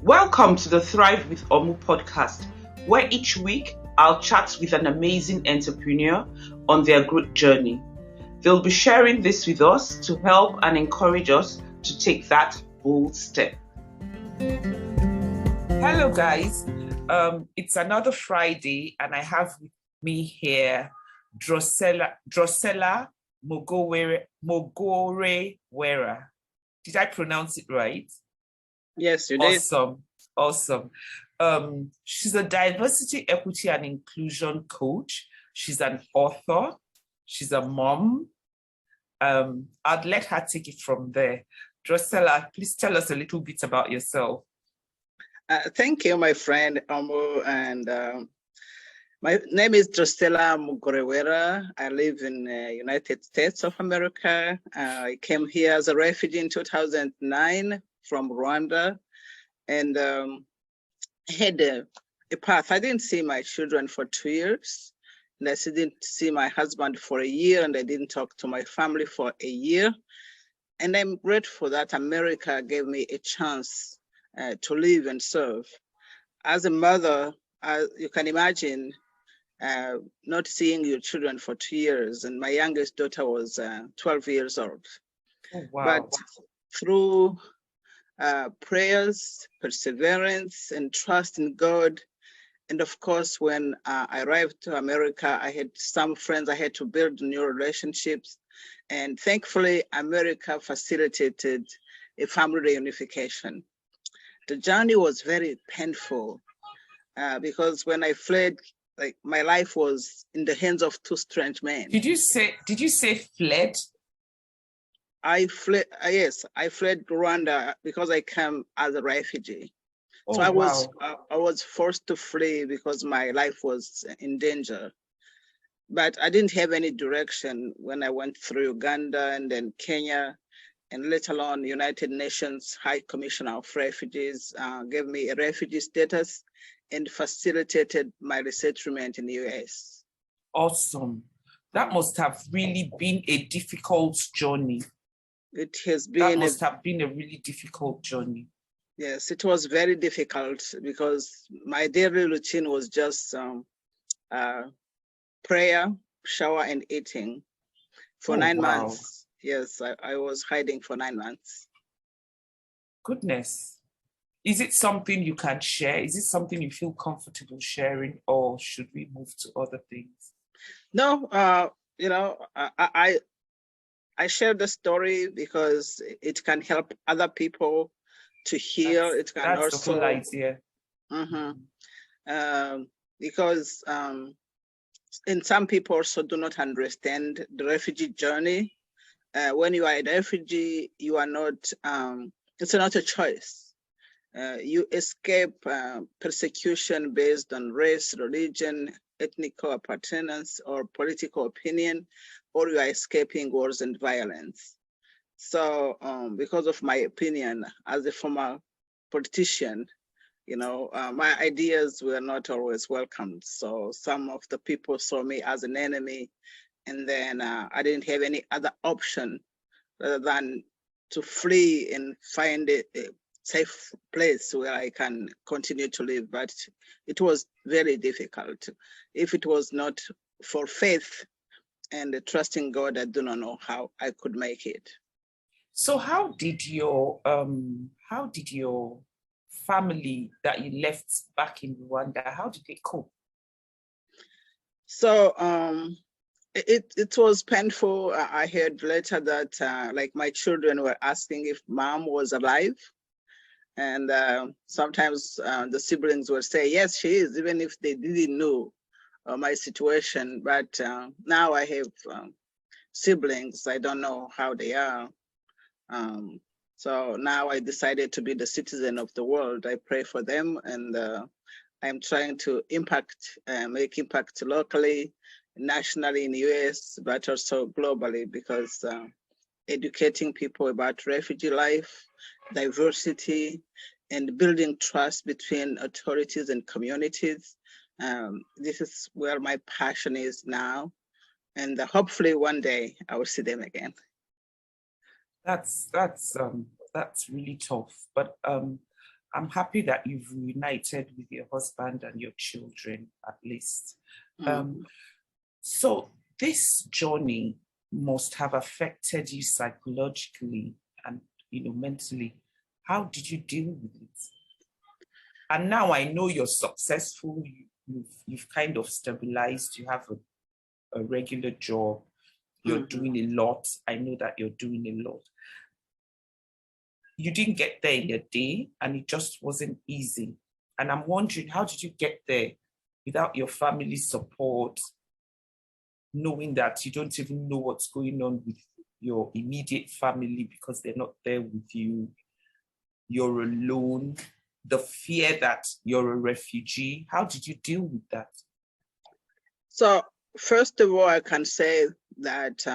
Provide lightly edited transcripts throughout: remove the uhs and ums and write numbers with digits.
Welcome to the Thrive with Omu podcast, where each week I'll chat with an amazing entrepreneur on their growth journey. They'll be sharing this with us to help and encourage us to take that bold step. Hello, guys. It's another Friday, and I have with me here Drocella Mugorewera. Did I pronounce it right? Yes, you did. Awesome. She's a diversity, equity, and inclusion coach. She's an author. She's a mom. I'd let her take it from there. Drocella, please tell us a little bit about yourself. Thank you, my friend Omu. And my name is Drocella Mugorewera. I live in the United States of America. I came here as a refugee in 2009 from Rwanda, and had a path. I didn't see my children for 2 years, and I didn't see my husband for a year, and I didn't talk to my family for a year. And I'm grateful that America gave me a chance to live and serve. As a mother, you can imagine not seeing your children for 2 years, and my youngest daughter was 12 years old. Oh, wow. But through prayers, perseverance, and trust in God. And of course, when I arrived to America, I had some friends, I had to build new relationships. And thankfully, America facilitated a family reunification. The journey was very painful because when I fled, like my life was in the hands of two strange men. Did you say fled? I fled, yes, I fled Rwanda because I came as a refugee. Oh, so I wow. was forced to flee because my life was in danger. But I didn't have any direction when I went through Uganda and then Kenya, and later on United Nations High Commissioner of Refugees gave me a refugee status and facilitated my resettlement in the US. Awesome. That must have really been a difficult journey. It has been. That must have been a really difficult journey. Yes, it was very difficult because my daily routine was just prayer, shower, and eating for 9 months. Yes, I was hiding for 9 months. Goodness. Is it something you can share? Is it something you feel comfortable sharing, or should we move to other things? No, I share the story because it can help other people to heal. It can that's also the whole idea. Because and some people also do not understand the refugee journey. When you are a refugee, you are not. It's not a choice. You escape persecution based on race, religion, ethnic appartenance, or political opinion, or you are escaping wars and violence. So because of my opinion as a former politician, my ideas were not always welcomed. So some of the people saw me as an enemy, and then I didn't have any other option rather than to flee and find a safe place where I can continue to live. But it was very difficult. If it was not for faith and trusting God, I do not know how I could make it. So how did your family that you left back in Rwanda, how did they cope? So it was painful. I heard later that like my children were asking if mom was alive. And sometimes the siblings would say, yes, she is, even if they didn't know my situation. But now I have siblings. I don't know how they are. So now I decided to be the citizen of the world. I pray for them, and I'm trying to make impact locally, nationally in the US, but also globally, because educating people about refugee life, diversity, and building trust between authorities and communities. This is where my passion is now. And hopefully one day I will see them again. That's really tough. But I'm happy that you've reunited with your husband and your children, at least. So this journey must have affected you psychologically and mentally. How did you deal with it? And now I know you're successful. You've kind of stabilized. You have a regular job. You're doing a lot. I know that you're doing a lot. You didn't get there in a day, and it just wasn't easy. And I'm wondering, how did you get there without your family support, knowing that you don't even know what's going on with your immediate family because they're not there with you? You're alone. The fear that you're a refugee. How did you deal with that? So first of all, I can say that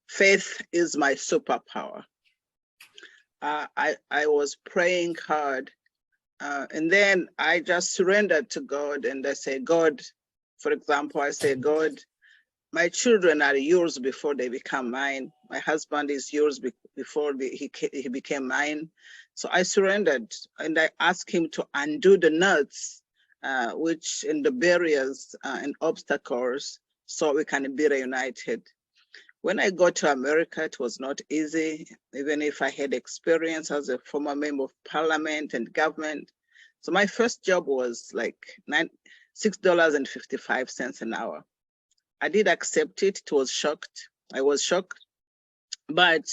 faith is my superpower. I was praying hard, and then I just surrendered to God, and I say, God, for example, I say, God, my children are yours before they become mine. My husband is yours before he became mine. So I surrendered, and I asked him to undo the nuts, which in the barriers and obstacles, so we can be reunited. When I got to America, it was not easy, even if I had experience as a former member of parliament and government. So my first job was like $6.55 an hour. I did accept it. It was shocked. I was shocked, but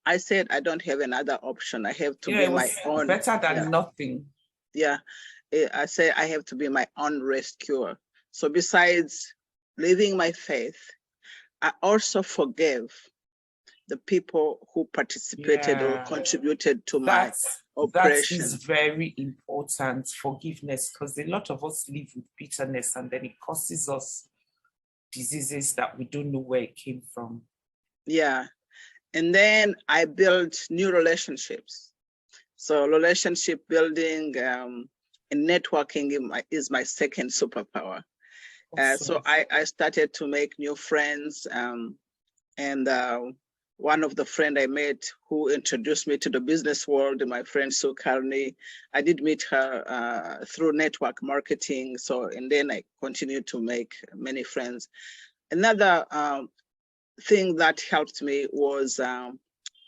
I said, I don't have another option. I have to be my own. Better than nothing. Yeah, I say I have to be my own rescuer. So besides living my faith, I also forgave the people who participated or contributed to my oppression. That is very important, forgiveness, because a lot of us live with bitterness, and then it causes us diseases that we don't know where it came from. Yeah. And then I built new relationships. So relationship building and networking is my second superpower. So I started to make new friends, and one of the friends I met who introduced me to the business world, my friend Sue Carney, I did meet her through network marketing. So, and then I continued to make many friends. Another thing that helped me was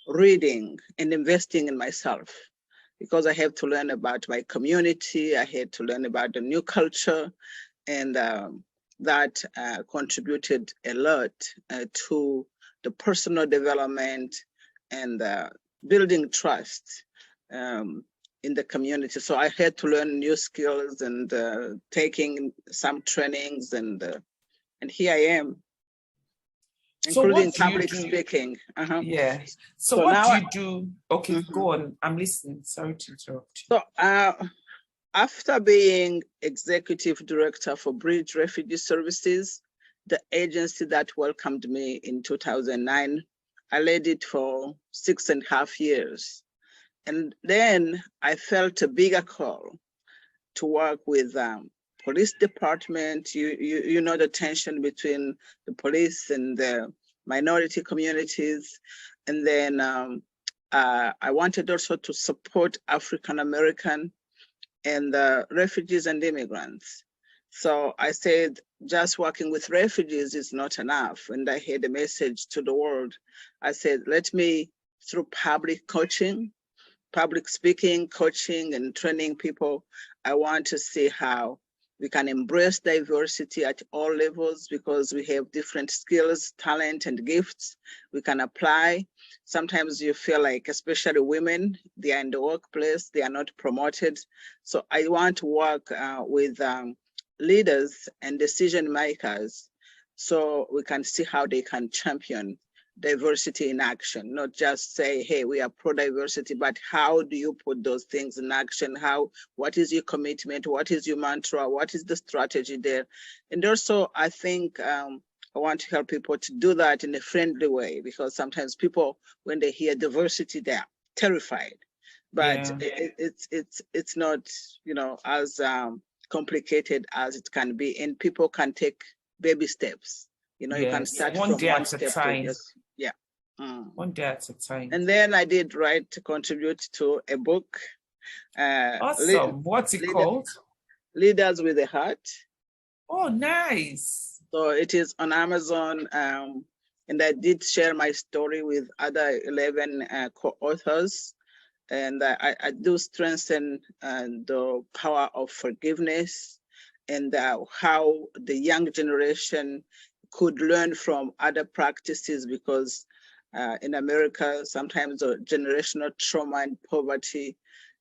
reading and investing in myself, because I have to learn about my community. I had to learn about the new culture, and that contributed a lot to the personal development and building trust in the community. So I had to learn new skills and taking some trainings, and here I am, including public speaking. Yeah. So what do you do? Okay, go on. I'm listening. Sorry to interrupt you. So after being executive director for Bridge Refugee Services, the agency that welcomed me in 2009, I led it for 6.5 years. And then I felt a bigger call to work with police department. You know the tension between the police and the minority communities. And then I wanted also to support African American and refugees and immigrants. So I said, just working with refugees is not enough. And I had a message to the world. I said, let me, through public coaching, public speaking, coaching, and training people, I want to see how we can embrace diversity at all levels, because we have different skills, talent, and gifts we can apply. Sometimes you feel like, especially women, they are in the workplace, they are not promoted. So I want to work with leaders and decision makers, so we can see how they can champion diversity in action, not just say, hey, we are pro-diversity, but how do you put those things in action? What is your commitment? What is your mantra? What is the strategy there? And also, I think I want to help people to do that in a friendly way, because sometimes people, when they hear diversity, they're terrified. But it's not, as complicated as it can be, and people can take baby steps. You can start one from day one at step a time. Yeah. One day at a time. And then I did contribute to a book Awesome. What's it called? Leaders with a Heart. Oh, nice. So it is on Amazon. And I did share my story with other 11 co-authors. And I do strengthen the power of forgiveness and how the young generation could learn from other practices, because in America, sometimes the generational trauma and poverty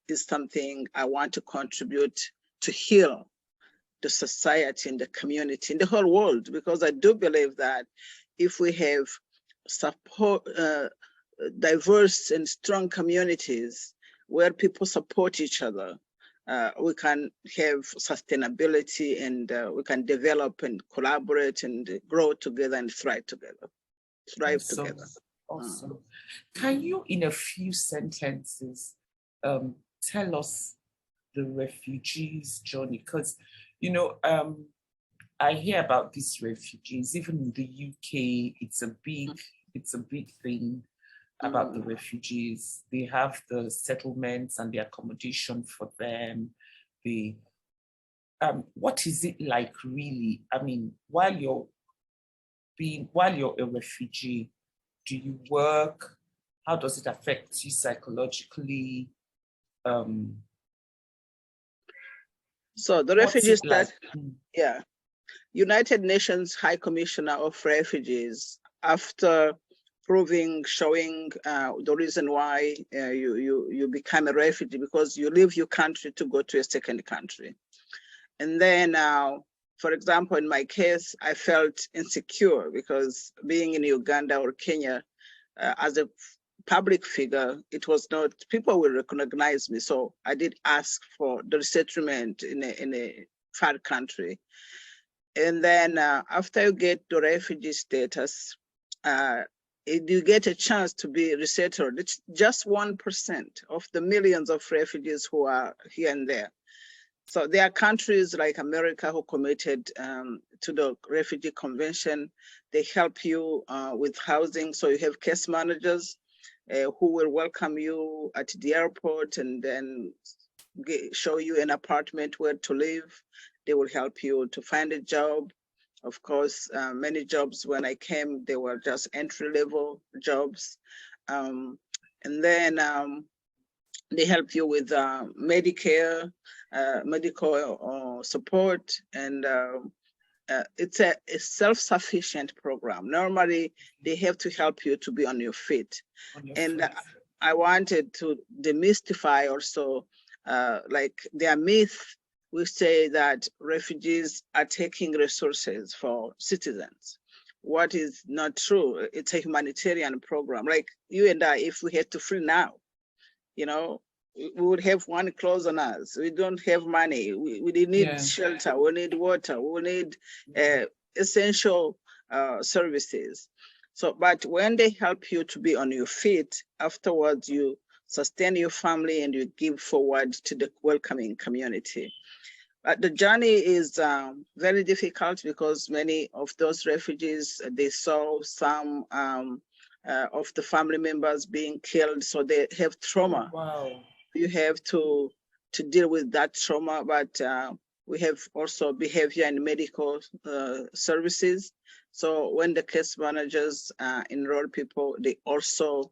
is something I want to contribute to heal the society and the community in the whole world, because I do believe that if we have support, diverse and strong communities where people support each other, we can have sustainability, and we can develop and collaborate and grow together and thrive together. Together. Awesome. Can you, in a few sentences, tell us the refugees' journey? Because, you know, I hear about these refugees, even in the UK, it's a big thing about the refugees. They have the settlements and the accommodation for them. What is it like really? I mean, while you're a refugee, do you work? How does it affect you psychologically? So the refugees United Nations High Commissioner of Refugees, after showing the reason why you become a refugee, because you leave your country to go to a second country. And then, for example, in my case, I felt insecure because being in Uganda or Kenya, as a public figure, it was not, people will recognize me. So I did ask for the resettlement in a far country. And then after you get the refugee status, you get a chance to be resettled. It's just 1% of the millions of refugees who are here and there. So there are countries like America who committed to the Refugee Convention. They help you with housing. So you have case managers who will welcome you at the airport and then show you an apartment where to live. They will help you to find a job. Of course, many jobs when I came, they were just entry-level jobs. And then they help you with Medicare, medical support, and it's a self-sufficient program. Normally, they have to help you to be on your feet. I wanted to demystify also, like their myth, we say that refugees are taking resources for citizens. What is not true, it's a humanitarian program. Like you and I, if we had to flee now, you know, we would have one clothes on us. We don't have money. We need shelter. We need water. We need essential services. So, but when they help you to be on your feet, afterwards you sustain your family and you give forward to the welcoming community. But the journey is very difficult because many of those refugees, they saw some of the family members being killed, so they have trauma. Wow. You have to deal with that trauma, but we have also behavior and medical services. So when the case managers enroll people, they also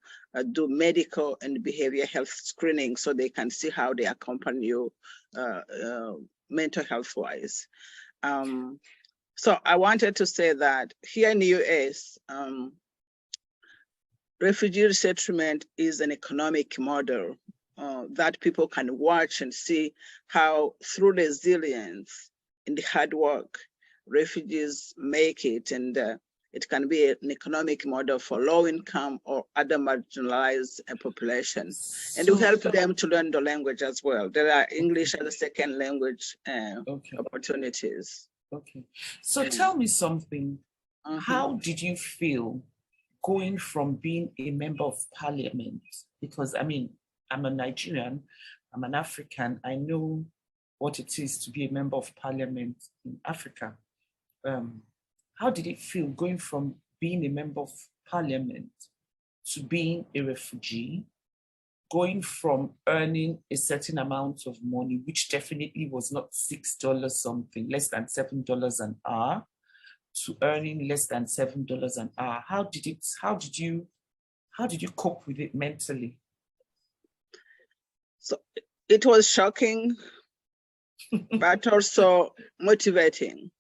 do medical and behavior health screening so they can see how they accompany you mental health wise. So I wanted to say that here in the US, refugee resettlement is an economic model that people can watch and see how through resilience and hard work, refugees make it, and it can be an economic model for low income or other marginalized population. And we help them to learn the language as well. There are English as a second language opportunities. Okay. So tell me something. How did you feel going from being a member of parliament? Because I mean, I'm a Nigerian, I'm an African, I know what it is to be a member of parliament in Africa. How did it feel going from being a member of parliament to being a refugee? going from earning a certain amount of money, which definitely was not $6 something, less than $7 an hour, to earning less than $7 an hour. How did you cope with it mentally? So it was shocking, but also motivating,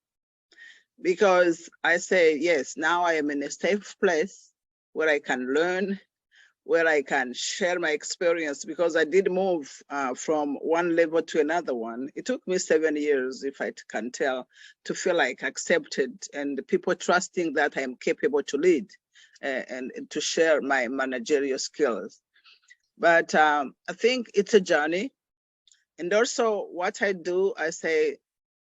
because I say, yes, now I am in a safe place where I can learn, where I can share my experience, because I did move from one level to another one. It took me 7 years, if I can tell, to feel like accepted and people trusting that I am capable to lead and to share my managerial skills. But I think it's a journey. And also what I do, I say,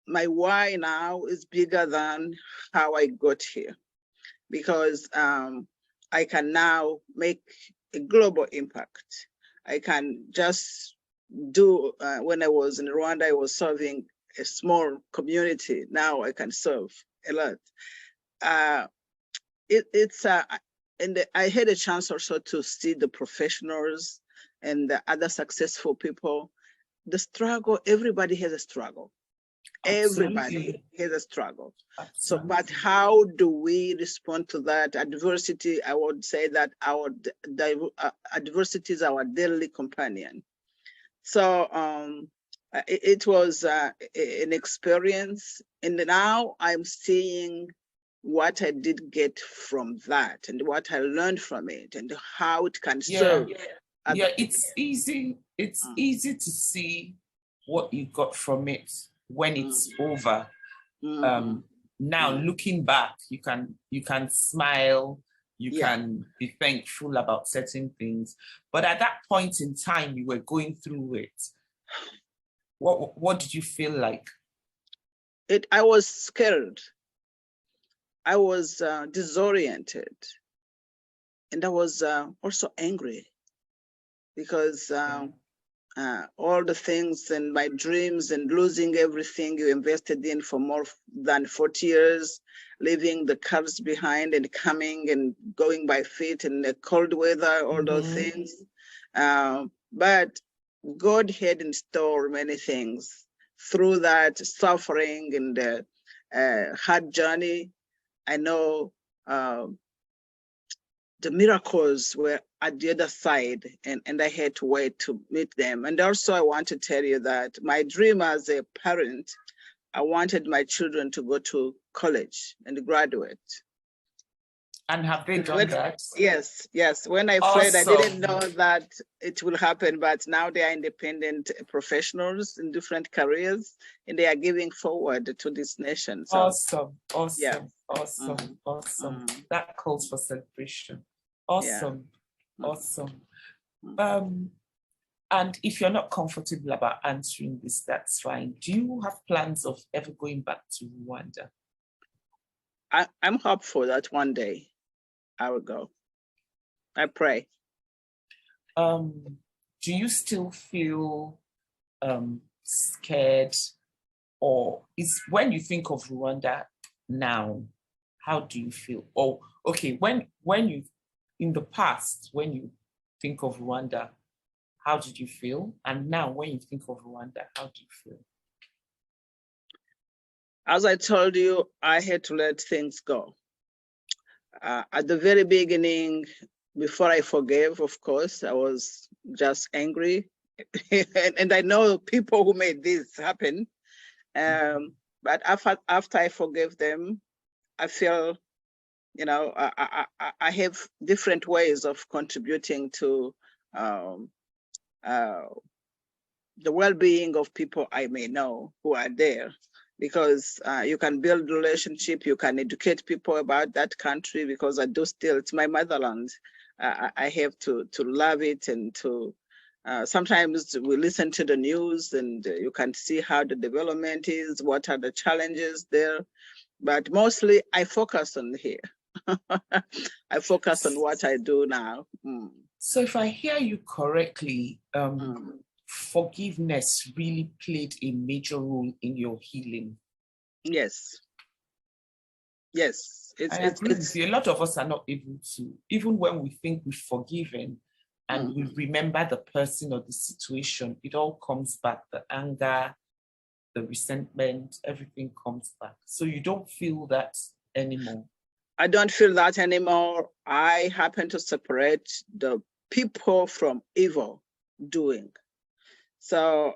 my why now is bigger than how I got here, because I can now make a global impact. I can just do, when I was in Rwanda, I was serving a small community. Now I can serve a lot. And I had a chance also to see the professionals and the other successful people. The struggle, everybody has a struggle. Absolutely. Everybody has a struggle. Absolutely. So, but how do we respond to that adversity? I would say that our adversity is our daily companion. So it was an experience, and now I'm seeing what I did get from that and what I learned from it and how it can serve. Yeah, it's easy. It's easy to see what you got from it when it's over. Now looking back, you can smile, you can be thankful about certain things. But at that point in time, you were going through it. What did you feel like? I was scared. I was disoriented. And I was also angry, because all the things and my dreams and losing everything you invested in for more than 40 years, leaving the cars behind and coming and going by feet in the cold weather, all those things. But God had in store many things through that suffering and hard journey. I know the miracles were at the other side, and I had to wait to meet them. And also I want to tell you that my dream as a parent, I wanted my children to go to college and graduate. And have they done that? Yes. When I fled, I didn't know that it will happen, but now they are independent professionals in different careers, and they are giving forward to this nation. So, awesome. That calls for celebration. Awesome. And if you're not comfortable about answering this, that's fine. Do you have plans of ever going back to Rwanda? I'm hopeful that one day I will go. I pray. Do you still feel scared, or is when you think of Rwanda now, how do you feel? Oh, okay, when you in the past, when you think of Rwanda, how did you feel? And now when you think of Rwanda, how do you feel? As I told you, I had to let things go. At the very beginning, before I forgave, of course, I was just angry. and I know people who made this happen. But after I forgave them, I feel, I have different ways of contributing to the well-being of people I may know who are there. Because you can build relationship, you can educate people about that country, because I do still, it's my motherland. I have to love it, and to, sometimes we listen to the news and you can see how the development is, what are the challenges there, but mostly I focus on here. I focus on what I do now. So if I hear you correctly, forgiveness really played a major role in your healing. Yes. I agree with you. A lot of us are not able to, even when we think we've forgiven, and we remember the person or the situation, it all comes back. The anger, the resentment, everything comes back. So you don't feel that anymore. I don't feel that anymore. I happen to separate the people from evil doing. So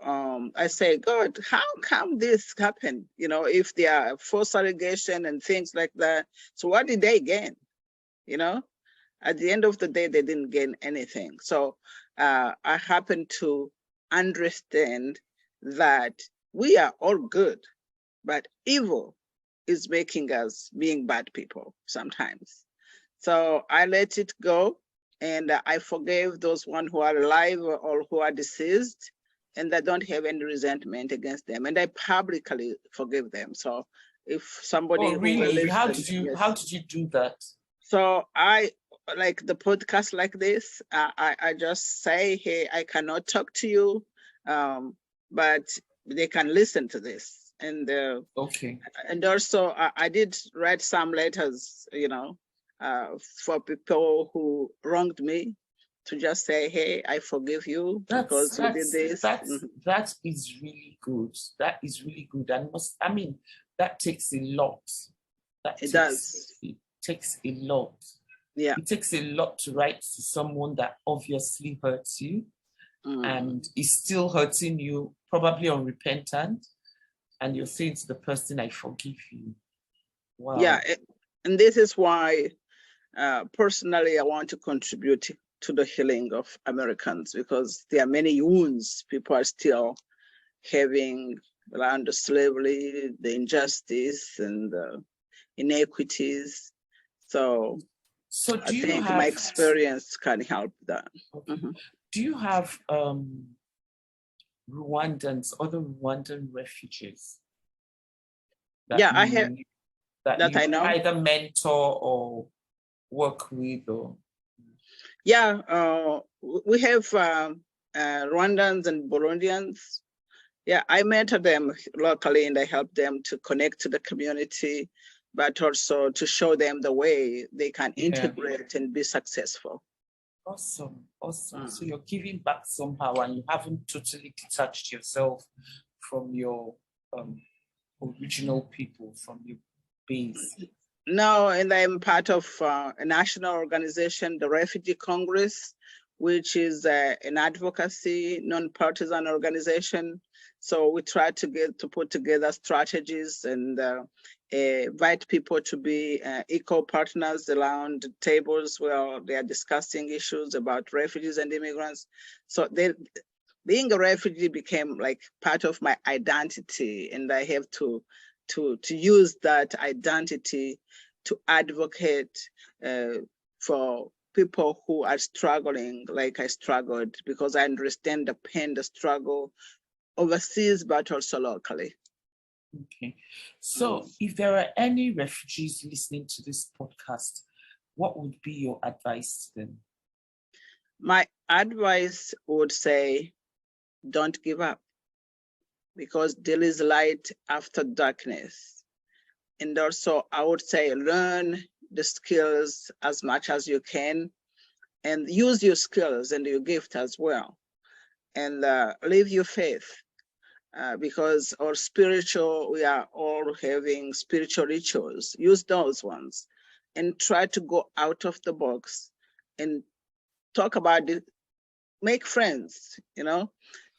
I say, God, how come this happened? You know, if there are false allegation and things like that, so what did they gain? You know, at the end of the day, they didn't gain anything. So I happen to understand that we are all good, but evil is making us being bad people sometimes. So I let it go, and I forgave those ones who are alive or who are deceased, and I don't have any resentment against them, and I publicly forgive them. So if somebody Oh, really? who How did you do that? So I like the podcast like this. I just say, hey, I cannot talk to you, but they can listen to this. And okay. And also I did write some letters, you know, for people who wronged me, to just say, hey, I forgive you because you did this. That is really good. That is really good. And that takes a lot. It takes a lot. Yeah. It takes a lot to write to someone that obviously hurts you and is still hurting you, probably unrepentant. And you're saying to the person, I forgive you. Wow. Yeah. And this is why personally I want to contribute to the healing of Americans, because there are many wounds people are still having around the slavery, the injustice, and the inequities. So I think my experience can help that. Okay. Do you have Rwandans, other Rwandan refugees? I have that I know. Either mentor or work with, or we have Rwandans and Burundians. Yeah, I mentor them locally and I help them to connect to the community, but also to show them the way they can integrate and be successful. Awesome. So you're giving back somehow, and you haven't totally detached yourself from your original people, from your base. No, and I'm part of a national organization, the Refugee Congress, which is an advocacy, non-partisan organization. So we try to put together strategies and invite people to be equal partners around tables where they are discussing issues about refugees and immigrants. So being a refugee became like part of my identity, and I have to use that identity to advocate for people who are struggling like I struggled, because I understand the pain, the struggle overseas, but also locally. Okay. So if there are any refugees listening to this podcast, what would be your advice to them? My advice would say, don't give up, because there is light after darkness. And also I would say, learn the skills as much as you can, and use your skills and your gift as well. And live your faith, because we are all having spiritual rituals. Use those ones and try to go out of the box and talk about it, make friends, you know.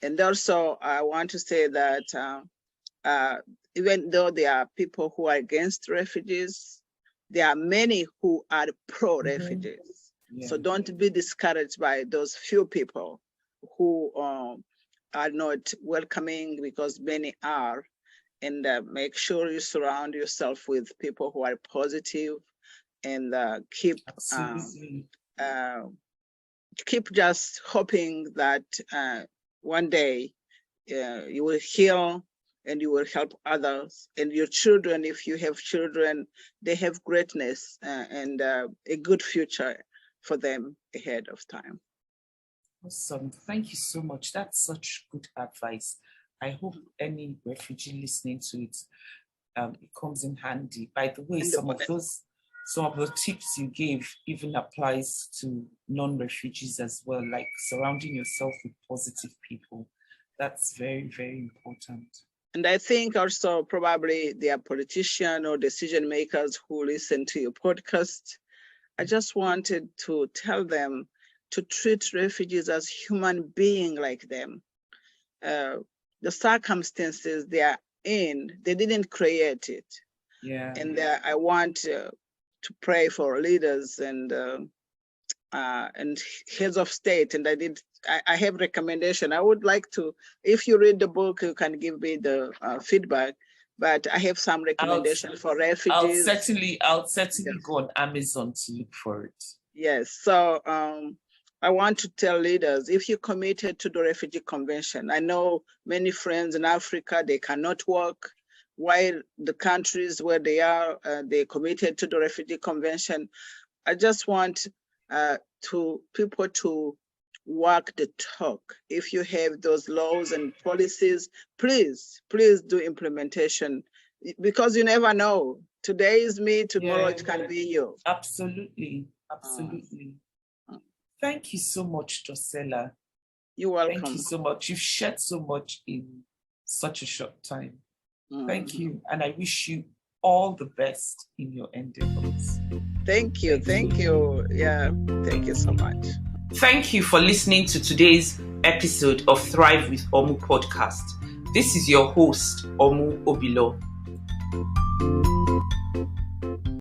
And also I want to say that even though there are people who are against refugees, there are many who are pro-refugees. So don't be discouraged by those few people who are not welcoming, because many are. And make sure you surround yourself with people who are positive, and keep just hoping that one day you will heal and you will help others. And your children, if you have children, they have greatness and a good future for them ahead of time. Awesome. Thank you so much. That's such good advice. I hope any refugee listening to it, it comes in handy. By the way, some some of the tips you gave even applies to non-refugees as well, like surrounding yourself with positive people. That's very, very important. And I think also probably there are politicians or decision makers who listen to your podcast. I just wanted to tell them to treat refugees as human beings like them. The circumstances they are in, they didn't create it. Yeah. And I want to pray for leaders and heads of state. And I have recommendation. I would like to, if you read the book, you can give me the feedback. But I have some recommendation for refugees. I'll certainly go on Amazon to look for it. Yes. So I want to tell leaders, if you're committed to the Refugee Convention, I know many friends in Africa, they cannot work, while the countries where they are, they're committed to the Refugee Convention. I just want people to walk the talk. If you have those laws and policies, please do implementation, because you never know. Today is me, tomorrow it can be you. Absolutely. Thank you so much, Drocella. You're welcome. Thank you so much. You've shared so much in such a short time. Thank you. And I wish you all the best in your endeavors. Thank you. Yeah, thank you so much. Thank you for listening to today's episode of Thrive with Omu podcast. This is your host, Omu Obilo.